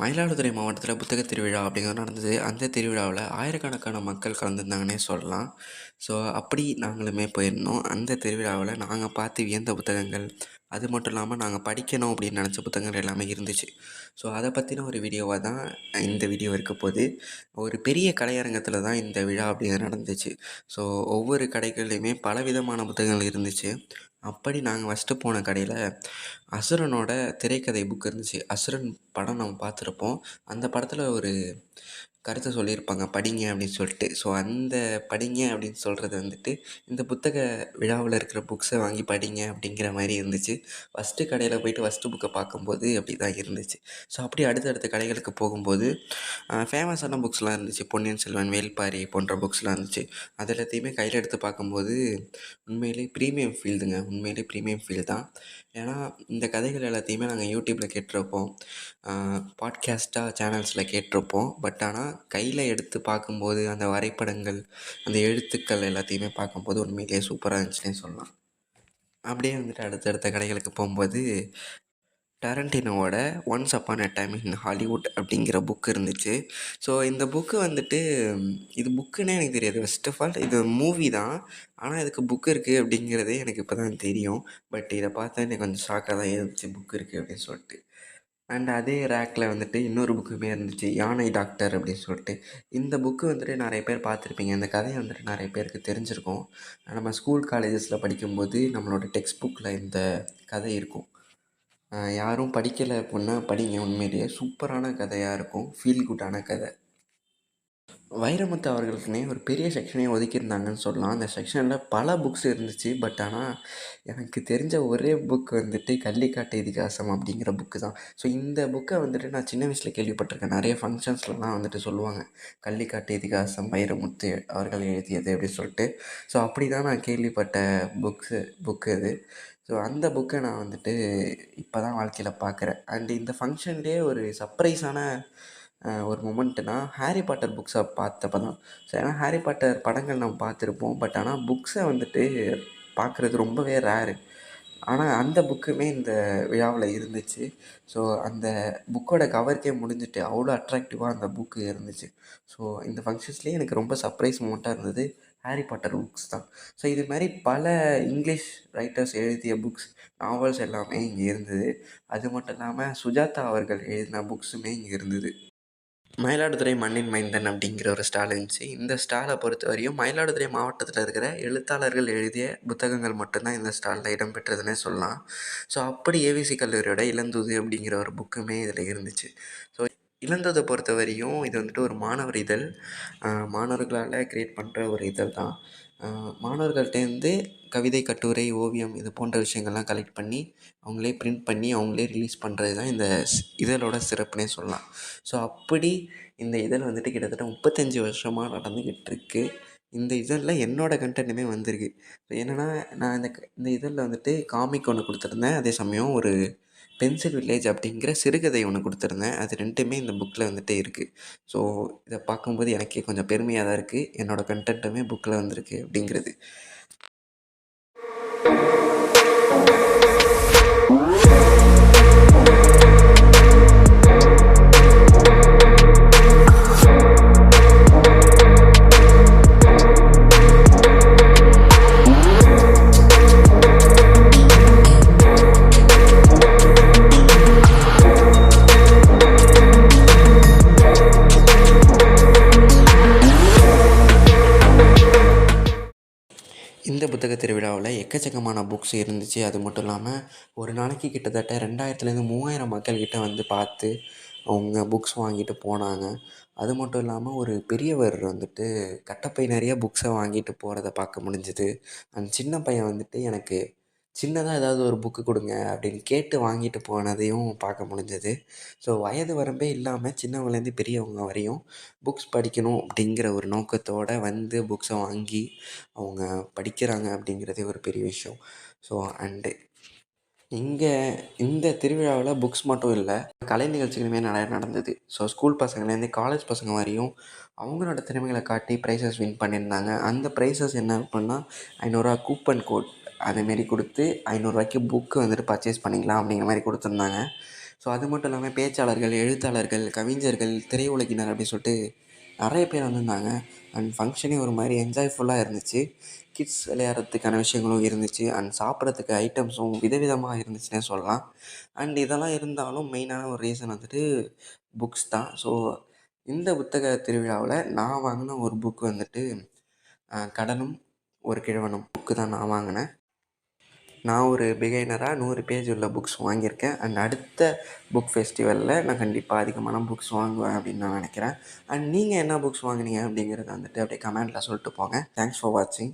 மயிலாடுதுறை மாவட்டத்தில் புத்தக திருவிழா அப்படிங்கிறது நடந்தது. அந்த திருவிழாவில் ஆயிரக்கணக்கான மக்கள் கலந்துருந்தாங்கன்னே சொல்லலாம். ஸோ அப்படி நாங்களுமே போயிருந்தோம். அந்த திருவிழாவில் நாங்கள் பார்த்து வியந்த புத்தகங்கள், அது மட்டும் இல்லாமல் நாங்கள் படிக்கணும் அப்படின்னு நினச்ச புத்தகங்கள் எல்லாமே இருந்துச்சு. ஸோ அதை பற்றின ஒரு வீடியோவாக தான் இந்த வீடியோ இருக்க போகுது. ஒரு பெரிய கலையரங்கத்தில் தான் இந்த விழா அப்படிங்கிறது நடந்துச்சு. ஸோ ஒவ்வொரு கடைகள்லையுமே பலவிதமான புத்தகங்கள் இருந்துச்சு. அப்படி நாங்கள் ஃபஸ்ட்டு போன கடையில் அசுரனோட திரைக்கதை புக் இருந்துச்சு. அசுரன் படம் நம்ம பார்த்துருப்போம். அந்த படத்தில் ஒரு கருத்தை சொல்லியிருப்பாங்க, படிங்க அப்படின்னு சொல்லிட்டு. ஸோ அந்த படிங்க அப்படின்னு சொல்கிறது வந்துட்டு இந்த புத்தக விழாவில் இருக்கிற புக்ஸை வாங்கி படிங்க அப்படிங்கிற மாதிரி இருந்துச்சு. ஃபஸ்ட்டு கடையில் போயிட்டு ஃபஸ்ட்டு புக்கை பார்க்கும்போது அப்படி தான் இருந்துச்சு. ஸோ அப்படி அடுத்தடுத்த கடைகளுக்கு போகும்போது ஃபேமஸான புக்ஸ்லாம் இருந்துச்சு. பொன்னியின் செல்வன், வேள்பாரி போன்ற புக்ஸ்லாம் இருந்துச்சு. அது எல்லாத்தையுமே கையில் எடுத்து பார்க்கும்போது உண்மையிலேயே ப்ரீமியம் ஃபீல்டுங்க. உண்மையிலேயே ப்ரீமியம் ஃபீல் தான். ஏன்னா இந்த கதைகள் எல்லாத்தையுமே நாங்கள் யூடியூப்பில் கேட்டிருப்போம், பாட்காஸ்ட்டாக சேனல்ஸில் கேட்டிருப்போம். பட் ஆனால் கையில் எடுத்து பார்க்கும்போது அந்த வரைபடங்கள், அந்த எழுத்துக்கள் எல்லாத்தையுமே பார்க்கும்போது உண்மையிலேயே சூப்பராக இருந்துச்சுன்னே சொல்லலாம். அப்படியே வந்துட்டு அடுத்தடுத்த கடைகளுக்கு போகும்போது டாரன்டினோவோட once upon a time in Hollywood அப்படிங்கிற புக் இருந்துச்சு. ஸோ இந்த புக்கு வந்துட்டு இது புக்குன்னே எனக்கு தெரியாது. ஃபர்ஸ்ட் ஆஃப் ஆல் இது மூவி தான். ஆனால் இதுக்கு புக் இருக்குது அப்படிங்கிறதே எனக்கு இப்போ தான் தெரியும். பட் இதை பார்த்தா எனக்கு கொஞ்சம் ஷாக்காக தான் இருந்துச்சு, புக் இருக்குது அப்படின்னு சொல்லிட்டு. அண்ட் அதே ரேக்கில் வந்துட்டு இன்னொரு புக்குமே இருந்துச்சு, யானை டாக்டர் அப்படின்னு சொல்லிட்டு. இந்த புக்கு வந்துட்டு நிறைய பேர் பார்த்துருப்பீங்க. இந்த கதையை வந்துட்டு நிறைய பேருக்கு தெரிஞ்சிருக்கும். நம்ம ஸ்கூல் காலேஜஸில் படிக்கும்போது நம்மளோட டெக்ஸ்ட் புக்கில் இந்த கதை இருக்கும். யாரும் படிக்கலை அப்புடின்னா படிங்க. உண்மையிலேயே சூப்பரான கதையாக இருக்கும். ஃபீல் குட்டான கதை. வைரமுத்து அவர்களுக்குன்னே ஒரு பெரிய செக்ஷனே ஒதுக்கியிருந்தாங்கன்னு சொல்லலாம். அந்த செக்ஷனில் பல புக்ஸ் இருந்துச்சு. பட் ஆனால் எனக்கு தெரிஞ்ச ஒரே புக் வந்துட்டு கள்ளிக்காட்டு இதிகாசம் அப்படிங்கிற புக்கு தான். ஸோ இந்த புக்கை வந்துட்டு நான் சின்ன வயசில் கேள்விப்பட்டிருக்கேன். நிறைய ஃபங்க்ஷன்ஸ்லலாம் வந்துட்டு சொல்லுவாங்க, கள்ளிக்காட்டு இதிகாசம் வைரமுத்து அவர்கள் எழுதியது அப்படின்னு சொல்லிட்டு. ஸோ அப்படி தான் நான் கேள்விப்பட்ட புக்கு அது. ஸோ அந்த புக்கை நான் வந்துட்டு இப்போ தான் வாழ்க்கையில் பார்க்குறேன். அண்டு இந்த ஃபங்க்ஷன்லேயே ஒரு சர்ப்ரைஸான ஒரு மொமெண்ட்டுனா, ஹாரி பாட்டர் புக்ஸை பார்த்தப்ப தான். ஸோ ஏன்னா ஹாரி பாட்டர் படங்கள் நம்ம பார்த்துருப்போம். பட் ஆனால் புக்ஸை வந்துட்டு பார்க்குறது ரொம்பவே ரேரு. ஆனால் அந்த புக்குமே இந்த விழாவில் இருந்துச்சு. ஸோ அந்த புக்கோட கவருக்கே முடிஞ்சுட்டு அவ்வளோ அட்ராக்டிவாக அந்த புக்கு இருந்துச்சு. ஸோ இந்த ஃபங்க்ஷன்ஸ்லேயே எனக்கு ரொம்ப சர்ப்ரைஸ் மொமெண்ட்டாக இருந்தது ஹாரி பாட்டர் புக்ஸ் தான். ஸோ இது மாதிரி பல இங்கிலீஷ் ரைட்டர்ஸ் எழுதிய புக்ஸ், நாவல்ஸ் எல்லாமே இங்கே இருந்தது. அது மட்டும் இல்லாமல் சுஜாதா அவர்கள் எழுதின புக்ஸுமே இங்கே இருந்தது. மயிலாடுதுறை மண்ணின் மைந்தன் அப்படிங்கிற ஒரு ஸ்டால் இருந்துச்சு. இந்த ஸ்டாலை பொறுத்தவரையும் மயிலாடுதுறை மாவட்டத்தில் இருக்கிற எழுத்தாளர்கள் எழுதிய புத்தகங்கள் மட்டும்தான் இந்த ஸ்டாலில் இடம்பெற்றதுன்னே சொல்லலாம். ஸோ அப்படி ஏவிசி கல்லூரியோட இளந்தூது அப்படிங்கிற ஒரு புக்குமே இதில் இருந்துச்சு. ஸோ இளந்தூதை பொறுத்தவரையும் இது வந்துட்டு ஒரு மாணவர் இதழ். மாணவர்களால் க்ரியேட் பண்ணுற ஒரு இதழ் தான். மாணவர்கள்ட்டேருந்து கவிதை, கட்டுரை, ஓவியம் இது போன்ற விஷயங்கள்லாம் கலெக்ட் பண்ணி அவங்களே பிரிண்ட் பண்ணி அவங்களே ரிலீஸ் பண்ணுறது தான் இந்த இதழோட சிறப்புனே சொல்லலாம். ஸோ அப்படி இந்த இதழ் வந்துட்டு கிட்டத்தட்ட 35 வருஷமாக நடந்துக்கிட்டுருக்கு. இந்த இதழில் என்னோடய கன்டென்ட்டுமே வந்திருக்கு. என்னென்னா, நான் இந்த இதழில் வந்துட்டு காமிக் ஒன்று கொடுத்துருந்தேன். அதே சமயம் ஒரு பென்சில் வில்லேஜ் அப்படிங்கிற சிறுகதை ஒன்று கொடுத்துருந்தேன். அது 2மே இந்த புக்கில் வந்துட்டு இருக்குது. ஸோ இதை பார்க்கும்போது எனக்கே கொஞ்சம் பெருமையாக தான் இருக்குது. என்னோடய கன்டென்ட்டுமே புக்கில் வந்திருக்கு அப்படிங்கிறது. இந்த புத்தக திருவிழாவில் எக்கச்சக்கமான புக்ஸ் இருந்துச்சு. அது மட்டும் இல்லாமல் ஒரு நாளைக்கு கிட்டத்தட்ட 2000லேருந்து 3000 மக்கள்கிட்ட வந்து பார்த்து அவங்க புக்ஸ் வாங்கிட்டு போனாங்க. அது மட்டும் இல்லாமல் ஒரு பெரியவர் வந்துட்டு கட்டப்பை நிறைய புக்ஸை வாங்கிட்டு போகிறத பார்க்க முடிஞ்சுது. அந்த சின்ன பையன் வந்துட்டு எனக்கு சின்னதாக ஏதாவது ஒரு புக்கு கொடுங்க அப்படின்னு கேட்டு வாங்கிட்டு போனதையும் பார்க்க முடிஞ்சது. ஸோ வயது வரம்பே இல்லாமல் சின்னவங்கலேருந்து பெரியவங்க வரையும் புக்ஸ் படிக்கணும் அப்படிங்கிற ஒரு நோக்கத்தோடு வந்து புக்ஸை வாங்கி அவங்க படிக்கிறாங்க அப்படிங்கிறதே ஒரு பெரிய விஷயம். ஸோ அண்டு இங்கே இந்த திருவிழாவில் புக்ஸ் மட்டும் இல்லை, கலை நிகழ்ச்சிகளுமே நிறையா நடந்தது. ஸோ ஸ்கூல் பசங்கள்லேருந்து காலேஜ் பசங்க வரையும் அவங்களோட திறமைகளை காட்டி ப்ரைஸஸ் வின் பண்ணியிருந்தாங்க. அந்த ப்ரைஸஸ் என்ன அப்புடின்னா, ரூ. 500 கூப்பன் கோட் அதேமாரி கொடுத்து ரூ. 500க்கு புக்கு வந்துட்டு பர்ச்சேஸ் பண்ணிக்கலாம் அப்படிங்கிற மாதிரி கொடுத்துருந்தாங்க. ஸோ அது மட்டும் இல்லாமல் பேச்சாளர்கள், எழுத்தாளர்கள், கவிஞர்கள், திரையுலகினர் அப்படின்னு சொல்லிட்டு நிறைய பேர் வந்திருந்தாங்க. அண்ட் ஃபங்க்ஷனே ஒரு மாதிரி என்ஜாய்ஃபுல்லாக இருந்துச்சு. கிட்ஸ் விளையாடுறதுக்கான விஷயங்களும் இருந்துச்சு. அண்ட் சாப்பிட்றதுக்கு ஐட்டம்ஸும் விதவிதமாக இருந்துச்சுன்னே சொல்லலாம். அண்ட் இதெல்லாம் இருந்தாலும் மெயினான ஒரு ரீசன் வந்துட்டு புக்ஸ் தான். ஸோ இந்த புத்தக திருவிழாவில் நான் வாங்கின ஒரு புக் வந்துட்டு கடனும் ஒரு கிழவனும் புக்கு தான் நான் வாங்கினேன். நான் ஒரு பிகைனராக 100 பேஜ் உள்ள புக்ஸ் வாங்கியிருக்கேன். அண்ட் அடுத்த புக் ஃபெஸ்டிவலில் நான் கண்டிப்பாக அதிகமான புக்ஸ் வாங்குவேன் அப்படின்னு நான் நினைக்கிறேன். அண்ட் நீங்கள் என்ன புக்ஸ் வாங்கினீங்க அப்படிங்கிறத வந்துட்டு அப்படியே கமெண்ட்டில் சொல்லிட்டு போங்க. தேங்க்ஸ் ஃபார் வாட்சிங்.